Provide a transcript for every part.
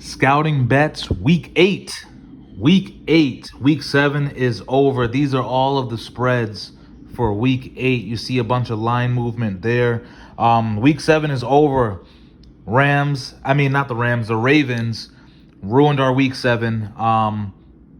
Scouting bets week 8. Week 7 is over. These are all of the spreads for week 8. You see a bunch of line movement there. Week 7 is over. The Ravens ruined our week 7.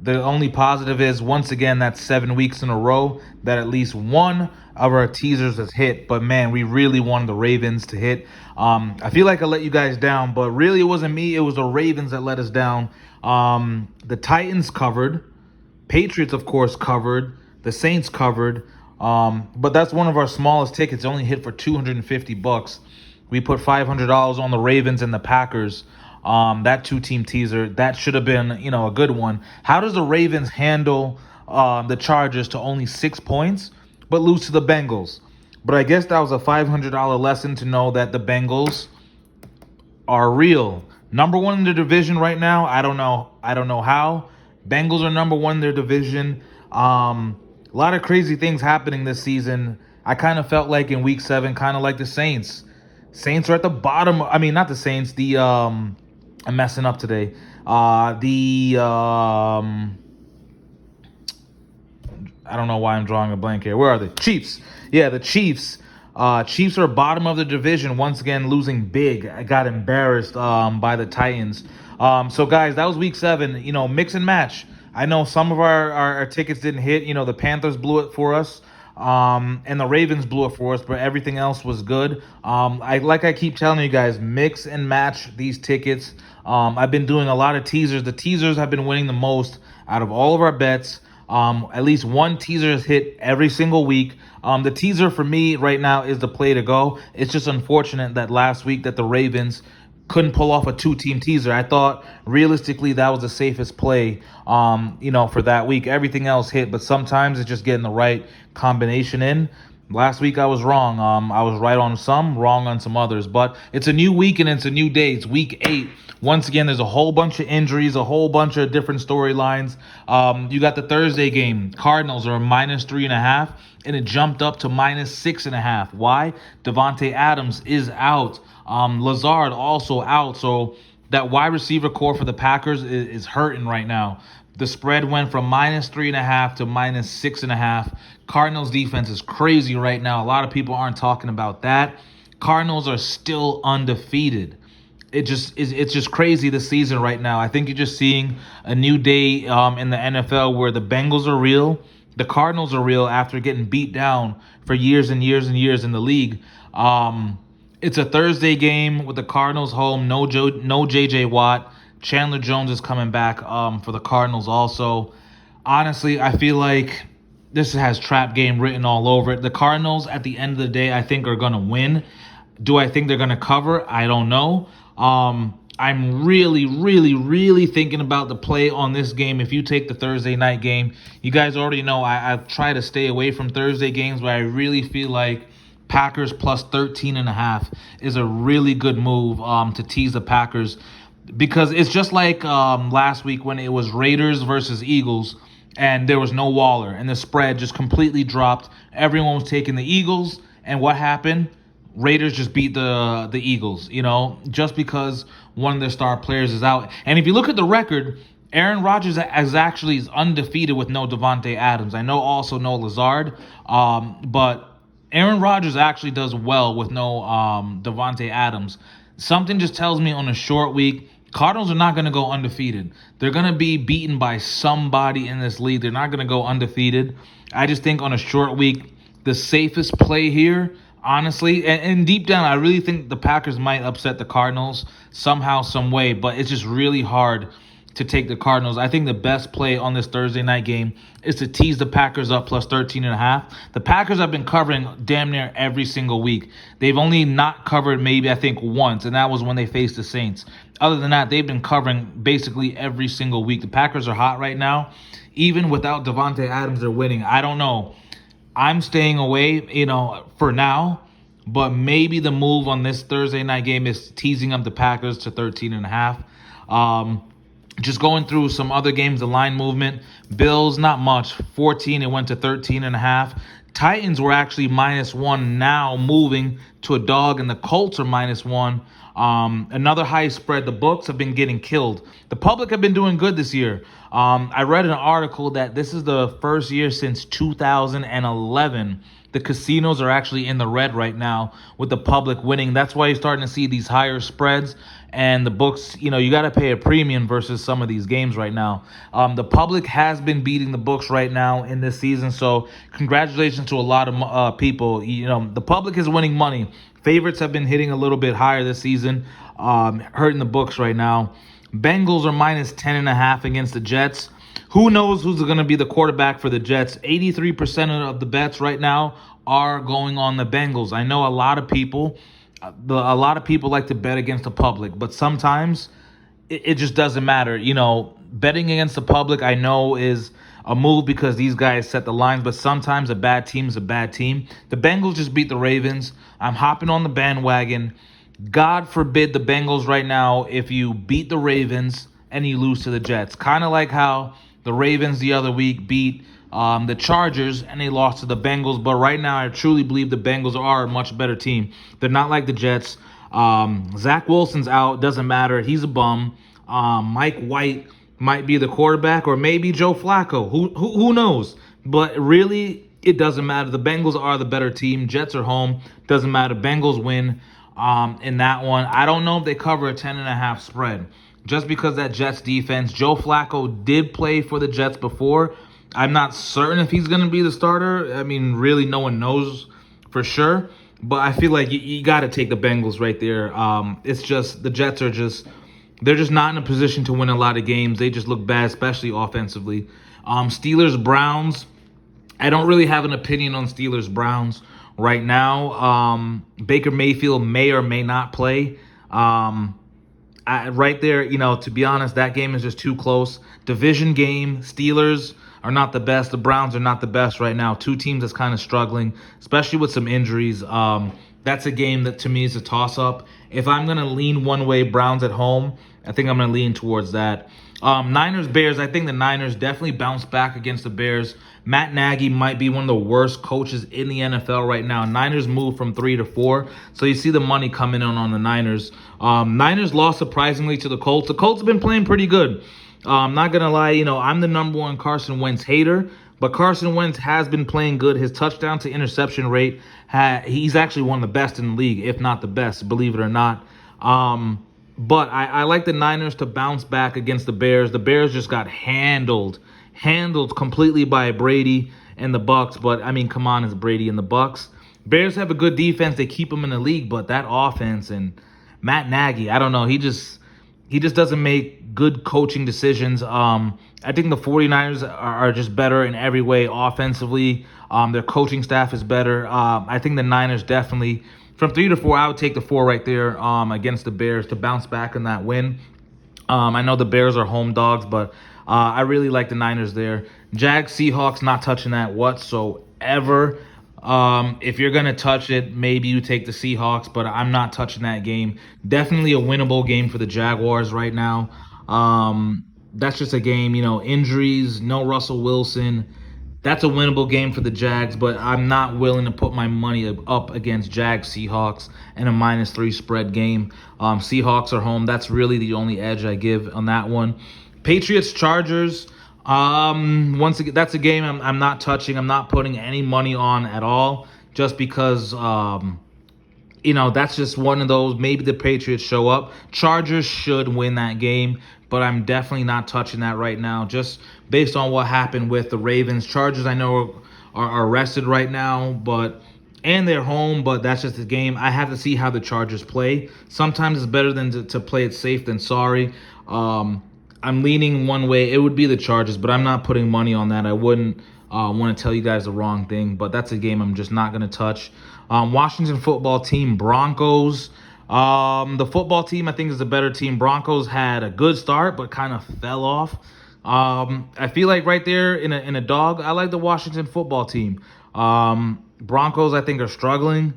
The only positive is, once again, that's 7 weeks in a row that at least one of our teasers has hit. But man, we really wanted the Ravens to hit. I feel like I let you guys down, but really it wasn't me. It was the Ravens that let us down. The Titans covered. Patriots, of course, covered. The Saints covered. But that's one of our smallest tickets. It only hit for $250. We put $500 on the Ravens and the Packers. That 2-team teaser, that should have been, a good one. How does the Ravens handle the Chargers to only 6 points, but lose to the Bengals? But I guess that was a $500 lesson to know that the Bengals are real. Number one in the division right now. I don't know how. Bengals are number one in their division. A lot of crazy things happening this season. I kind of felt like in week 7, kind of like the Saints. Saints are at the bottom. I mean, not the Saints. I'm messing up today. I don't know why I'm drawing a blank here. Where are they? Chiefs. Yeah, the Chiefs. Chiefs are bottom of the division. Once again, losing big. I got embarrassed by the Titans. So, guys, that was week 7. Mix and match. I know some of our tickets didn't hit. The Panthers blew it for us. And the Ravens blew it for us, but everything else was good. I keep telling you guys, mix and match these tickets. I've been doing a lot of teasers. The teasers have been winning the most out of all of our bets. At least one teaser has hit every single week. The teaser for me right now is the play to go. It's just unfortunate that last week that the Ravens couldn't pull off a 2-team teaser. I thought realistically that was the safest play, for that week. Everything else hit, but sometimes it's just getting the right combination in. Last week I was wrong. I was right on some, wrong on some others. But it's a new week and it's a new day. It's week 8. Once again, there's a whole bunch of injuries, a whole bunch of different storylines. You got the Thursday game. Cardinals are -3.5, and it jumped up to -6.5. Why? Davante Adams is out. Lazard also out. So that wide receiver core for the Packers is hurting right now. The spread went from -3.5 to -6.5. Cardinals defense is crazy right now. A lot of people aren't talking about that. Cardinals are still undefeated. It's just crazy this season right now. I think you're just seeing a new day in the NFL where the Bengals are real, the Cardinals are real after getting beat down for years and years and years in the league. It's a Thursday game with the Cardinals home. No J.J. Watt. Chandler Jones is coming back for the Cardinals also. Honestly, I feel like this has trap game written all over it. The Cardinals, at the end of the day, I think are going to win. Do I think they're going to cover? I don't know. I'm really, really, really thinking about the play on this game. If you take the Thursday night game, you guys already know I try to stay away from Thursday games, but I really feel like Packers plus 13.5 is a really good move to tease the Packers, because it's just like last week when it was Raiders versus Eagles and there was no Waller and the spread just completely dropped. Everyone was taking the Eagles, and what happened? Raiders just beat the Eagles, just because one of their star players is out. And if you look at the record, Aaron Rodgers is undefeated with no Davante Adams. I know also no Lazard, but Aaron Rodgers actually does well with no Davante Adams. Something just tells me on a short week, Cardinals are not going to go undefeated. They're going to be beaten by somebody in this league. They're not going to go undefeated. I just think on a short week, the safest play here, honestly, and deep down, I really think the Packers might upset the Cardinals somehow, some way, but it's just really hard to take the Cardinals. I think the best play on this Thursday night game is to tease the Packers up plus 13.5. The Packers have been covering damn near every single week. They've only not covered maybe, I think, once, and that was when they faced the Saints. Other than that, they've been covering basically every single week. The Packers are hot right now. Even without Davante Adams, they're winning. I don't know. I'm staying away, for now, but maybe the move on this Thursday night game is teasing up the Packers to 13.5. Just going through some other games, the line movement. Bills, not much. 14, it went to 13.5. Titans were actually -1, now moving to a dog, and the Colts are -1. Another high spread. The books have been getting killed. The public have been doing good this year. I read an article that this is the first year since 2011 the casinos are actually in the red right now with the public winning. That's why you're starting to see these higher spreads and the books. You got to pay a premium versus some of these games right now. The public has been beating the books right now in this season. So congratulations to a lot of people. The public is winning money. Favorites have been hitting a little bit higher this season, hurting the books right now. Bengals are minus 10.5 against the Jets. Who knows who's going to be the quarterback for the Jets? 83% of the bets right now are going on the Bengals. I know a lot of people like to bet against the public, but sometimes it just doesn't matter. Betting against the public I know is a move because these guys set the lines, but sometimes a bad team is a bad team. The Bengals just beat the Ravens. I'm hopping on the bandwagon. God forbid the Bengals right now if you beat the Ravens and you lose to the Jets. Kind of like how the Ravens the other week beat the Chargers and they lost to the Bengals. But right now, I truly believe the Bengals are a much better team. They're not like the Jets. Zach Wilson's out. Doesn't matter. He's a bum. Mike White might be the quarterback, or maybe Joe Flacco. Who knows? But really, it doesn't matter. The Bengals are the better team. Jets are home. Doesn't matter. Bengals win in that one. I don't know if they cover a 10.5 spread. Just because that Jets defense, Joe Flacco did play for the Jets before. I'm not certain if he's going to be the starter. I mean, really, no one knows for sure. But I feel like you got to take the Bengals right there. It's just the Jets they're just not in a position to win a lot of games. They just look bad, especially offensively. Steelers, Browns. I don't really have an opinion on Steelers, Browns right now. Baker Mayfield may or may not play. Right there, to be honest, that game is just too close. Division game, Steelers are not the best. The Browns are not the best right now. Two teams that's kind of struggling, especially with some injuries. That's a game that to me is a toss-up. If I'm going to lean one way, Browns at home, I think I'm going to lean towards that. Niners, Bears, I think the Niners definitely bounce back against the Bears. Matt Nagy might be one of the worst coaches in the NFL right now. Niners moved from 3 to 4, so you see the money coming in on the Niners. Niners lost surprisingly to the Colts. The Colts have been playing pretty good. I'm not going to lie, I'm the number one Carson Wentz hater, but Carson Wentz has been playing good. His touchdown to interception rate, he's actually one of the best in the league, if not the best, believe it or not. But I like the Niners to bounce back against the Bears. The Bears just got handled completely by Brady and the Bucks. But I mean, come on, it's Brady and the Bucks. Bears have a good defense. They keep them in the league, but that offense and Matt Nagy, I don't know. He just doesn't make good coaching decisions. I think the 49ers are just better in every way offensively. Their coaching staff is better. I think the Niners definitely, from 3 to 4, I would take the 4 right there against the Bears to bounce back in that win. I know the Bears are home dogs, but I really like the Niners there. Jags, Seahawks, not touching that whatsoever. If you're going to touch it, maybe you take the Seahawks, but I'm not touching that game. Definitely a winnable game for the Jaguars right now. That's just a game, injuries, no Russell Wilson. That's a winnable game for the Jags, but I'm not willing to put my money up against Jags, Seahawks, and a -3 spread game. Seahawks are home. That's really the only edge I give on that one. Patriots, Chargers. Once again, that's a game I'm not touching. I'm not putting any money on at all, just because that's just one of those. Maybe the Patriots show up. Chargers should win that game, but I'm definitely not touching that right now, just based on what happened with the Ravens. Chargers, I know, are rested right now, and they're home, but that's just the game. I have to see how the Chargers play. Sometimes it's better than to play it safe than sorry. I'm leaning one way. It would be the Chargers, but I'm not putting money on that. I wouldn't want to tell you guys the wrong thing, but that's a game I'm just not going to touch. Washington football team, Broncos. The football team, I think, is a better team. Broncos had a good start, but kind of fell off. I feel like right there in a dog, I like the Washington football team. Broncos, I think, are struggling.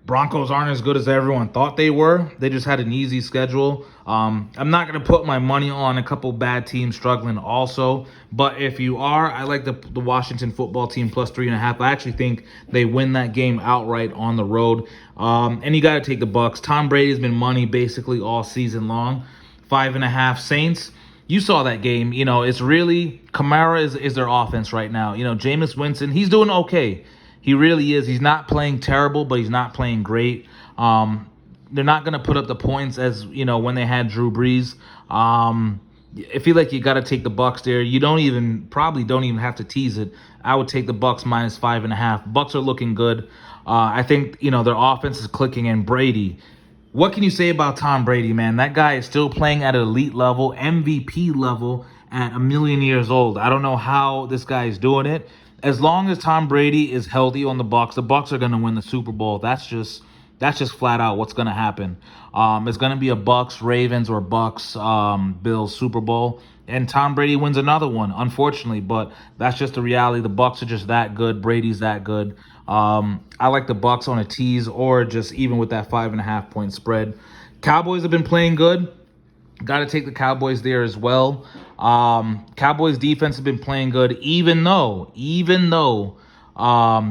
Broncos aren't as good as everyone thought they were. They just had an easy schedule. I'm not going to put my money on a couple bad teams struggling also. But if you are, I like the Washington football team plus 3.5. I actually think they win that game outright on the road. And you got to take the Bucs. Tom Brady's been money basically all season long. 5.5 Saints. You saw that game. It's really Kamara is their offense right now. Jameis Winston, he's doing okay. He really is. He's not playing terrible, but he's not playing great. They're not going to put up the points as, when they had Drew Brees. I feel like you got to take the Bucs there. You probably don't even have to tease it. I would take the Bucs minus 5.5. Bucs are looking good. I think, their offense is clicking, and Brady. What can you say about Tom Brady, man? That guy is still playing at an elite level, MVP level at 1,000,000 years old. I don't know how this guy is doing it. As long as Tom Brady is healthy on the Bucs are going to win the Super Bowl. That's just flat out what's going to happen. It's going to be a Bucs Ravens or Bucs Bills Super Bowl, and Tom Brady wins another one, unfortunately. But that's just the reality. The Bucs are just that good. Brady's that good. I like the Bucs on a tease or just even with that 5.5 point spread. Cowboys have been playing good. Got to take the Cowboys there as well. Cowboys defense has been playing good, even though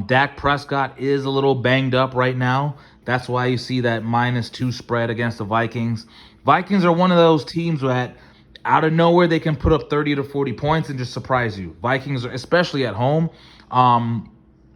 Dak Prescott is a little banged up right now. That's why you see that -2 spread against the Vikings. Vikings are one of those teams that out of nowhere they can put up 30 to 40 points and just surprise you. Vikings are, especially at home.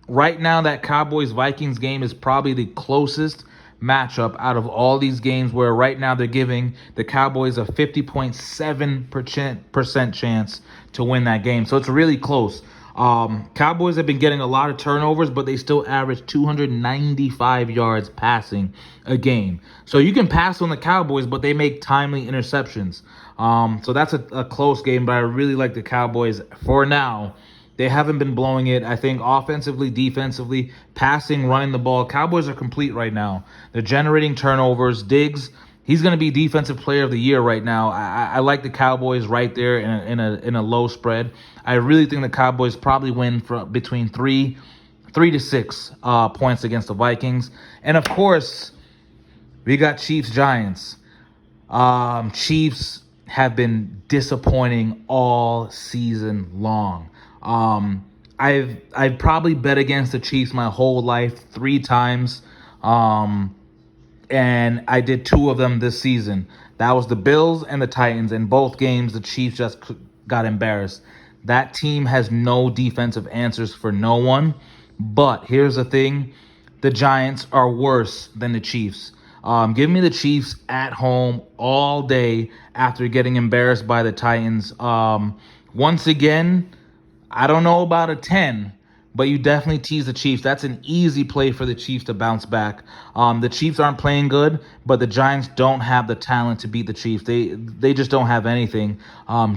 Right now, that Cowboys-Vikings game is probably the closest matchup out of all these games, where right now they're giving the Cowboys a 50.7% chance to win that game. So it's really close. Cowboys have been getting a lot of turnovers, but they still average 295 yards passing a game. So you can pass on the Cowboys, but they make timely interceptions. So that's a close game, but I really like the Cowboys for now. They haven't been blowing it. I think offensively, defensively, passing, running the ball, Cowboys are complete right now. They're generating turnovers. Diggs, he's going to be Defensive Player of the Year right now. I like the Cowboys right there in a low spread. I really think the Cowboys probably win for between 3 to 6 points against the Vikings. And, of course, we got Chiefs-Giants. Chiefs have been disappointing all season long. I've probably bet against the Chiefs my whole life 3 times. And I did 2 of them this season. That was the Bills and the Titans. In both games, the Chiefs just got embarrassed. That team has no defensive answers for no one. But here's the thing. The Giants are worse than the Chiefs. Give me the Chiefs at home all day after getting embarrassed by the Titans. Once again, I don't know about a 10, but you definitely tease the Chiefs. That's an easy play for the Chiefs to bounce back. The Chiefs aren't playing good, but the Giants don't have the talent to beat the Chiefs. They just don't have anything.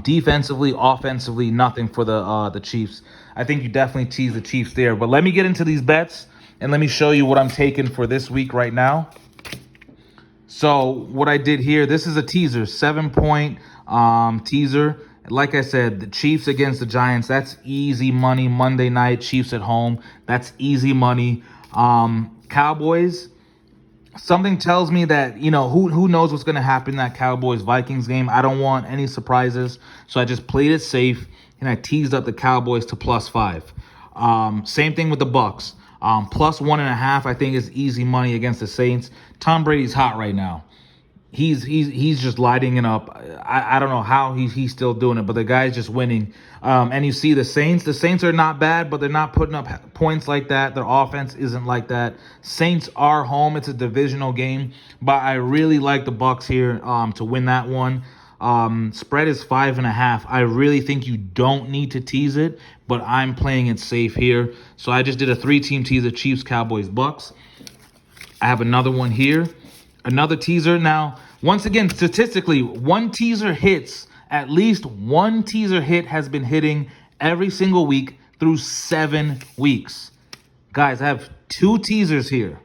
Defensively, offensively, nothing for the Chiefs. I think you definitely tease the Chiefs there. But let me get into these bets, and let me show you what I'm taking for this week right now. So what I did here, this is a teaser, 7-point teaser. Like I said, the Chiefs against the Giants, that's easy money. Monday night, Chiefs at home, that's easy money. Cowboys, something tells me that, who knows what's going to happen in that Cowboys-Vikings game. I don't want any surprises, so I just played it safe, and I teased up the Cowboys to +5. Same thing with the Bucs. +1.5, I think, is easy money against the Saints. Tom Brady's hot right now. He's just lighting it up. I don't know how he's still doing it, but the guy's just winning. And you see the Saints. The Saints are not bad, but they're not putting up points like that. Their offense isn't like that. Saints are home. It's a divisional game, but I really like the Bucs here to win that one. Spread is 5.5. I really think you don't need to tease it, but I'm playing it safe here. So I just did a 3-team teaser: Chiefs, Cowboys, Bucs. I have another one here. Another teaser. Now, once again, statistically, at least one teaser hit has been hitting every single week through 7 weeks. Guys, I have 2 teasers here.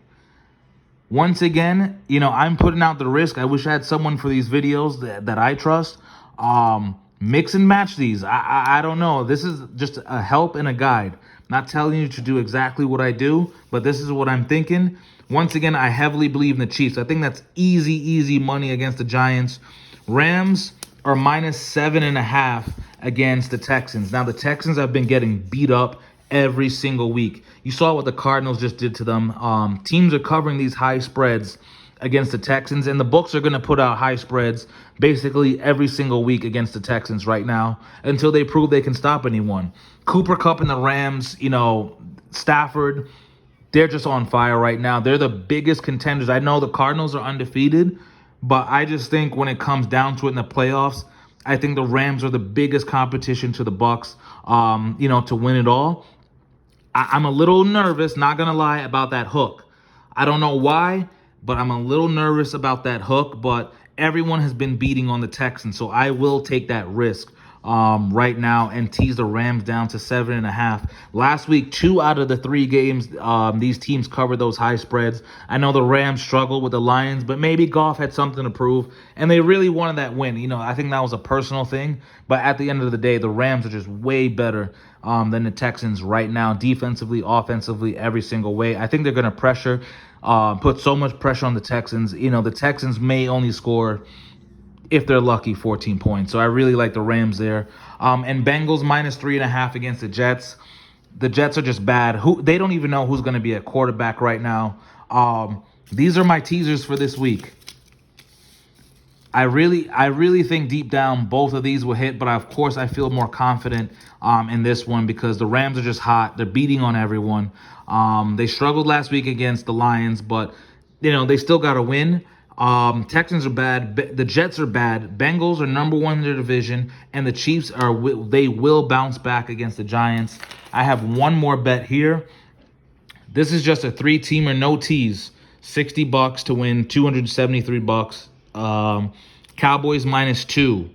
Once again, I'm putting out the risk. I wish I had someone for these videos that I trust. Mix and match these. I don't know. This is just a help and a guide. Not telling you to do exactly what I do, but this is what I'm thinking. Once again, I heavily believe in the Chiefs. I think that's easy money against the Giants. Rams are -7.5 against the Texans. Now, the Texans have been getting beat up every single week. You saw what the Cardinals just did to them. Teams are covering these high spreads against the Texans, and the books are going to put out high spreads basically every single week against the Texans right now until they prove they can stop anyone. Cooper Kupp and the Rams, Stafford, they're just on fire right now. They're the biggest contenders. I know the Cardinals are undefeated, but I just think when it comes down to it in the playoffs, I think the Rams are the biggest competition to the Bucs, to win it all. I'm a little nervous, not going to lie, about that hook. I don't know why, but I'm a little nervous about that hook, but everyone has been beating on the Texans, so I will take that risk right now and tease the Rams down to 7.5. Last week, 2 out of the 3 games, these teams covered those high spreads. I know the Rams struggled with the Lions, but maybe Goff had something to prove, and they really wanted that win. I think that was a personal thing, but at the end of the day, the Rams are just way better than the Texans right now, defensively, offensively, every single way. I think they're going to put so much pressure on the Texans. The Texans may only score, if they're lucky, 14 points. So I really like the Rams there. And Bengals -3.5 against the Jets. The Jets are just bad. They don't even know who's going to be a quarterback right now. These are my teasers for this week. I really think deep down both of these will hit, but of course I feel more confident in this one because the Rams are just hot. They're beating on everyone. They struggled last week against the Lions, but they still got to win. Texans are bad. The Jets are bad. Bengals are number 1 in their division, and the Chiefs they will bounce back against the Giants. I have one more bet here. This is just a 3-teamer, no tease. $60 to win $273. Cowboys -2.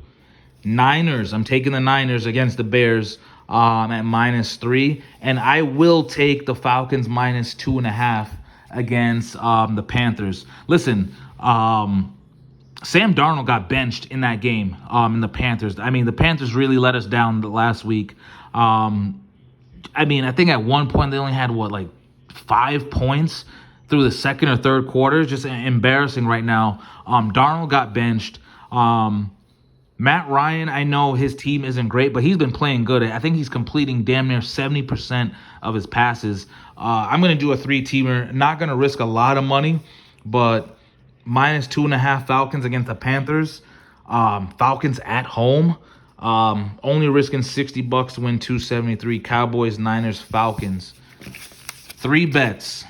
Niners, I'm taking the Niners against the Bears at -3, and I will take the Falcons -2.5 against the Panthers. Listen, Sam Darnold got benched in that game in the Panthers. I mean, the Panthers really let us down the last week. I think at one point they only had 5 points through the second or third quarter. It's just embarrassing right now. Darnold got benched. Matt Ryan, I know his team isn't great, but he's been playing good. I think he's completing damn near 70% of his passes. I'm going to do a 3-teamer. Not going to risk a lot of money, but -2.5 Falcons against the Panthers. Falcons at home. Only risking $60 to win $273. Cowboys, Niners, Falcons. 3 bets.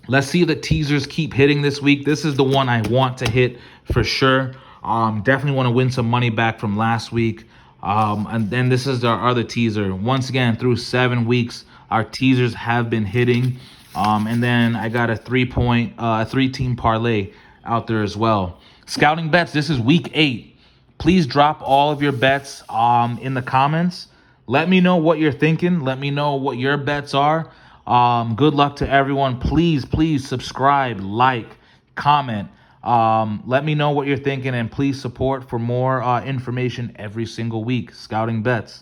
Let's see if the teasers keep hitting this week. This is the one I want to hit for sure. Definitely want to win some money back from last week. And then this is our other teaser. Once again, through 7 weeks, our teasers have been hitting. And then I got a 3-team parlay out there as well. Scouting bets, this is week 8. Please drop all of your bets in the comments. Let me know what you're thinking. Let me know what your bets are. Good luck to everyone. Please subscribe, like, comment. Let me know what you're thinking, and please support for more information every single week. Scouting bets.